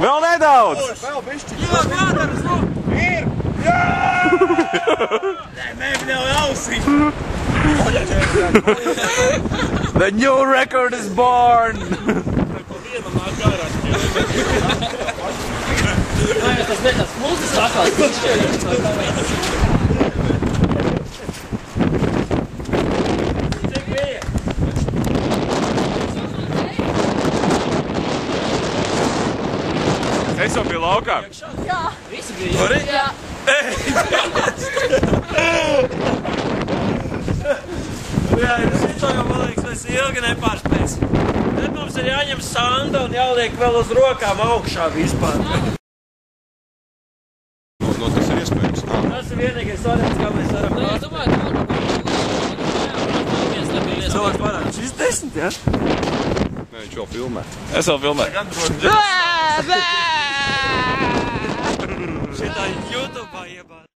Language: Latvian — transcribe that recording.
Vēl nedaudz! Vēl bišķi! Jā, jādara, slūk! Ir! Jā! Nē, mēģināju ausī! The new record is born! Vienam nāk gārās Tas bija tāds mūzis vakals. Cik bija? Es jau biju laukā. Jā. Visi bija. Vari? Jā. Jā, šito jau, man liekas, mēs ilgi nepārspēsim. Tad mums ir jāņem sanda un jāliek vēl uz rokām augšā vispār. No tas ir iespējams. Tas ir vienīgais variants, kā mēs varam Nu, es domāju, ka Cilvēks parāda. Šis 10, jā? Nē, viņš vēl filmē. Es vēl filmēju. Šitā YouTube'ā iebāda.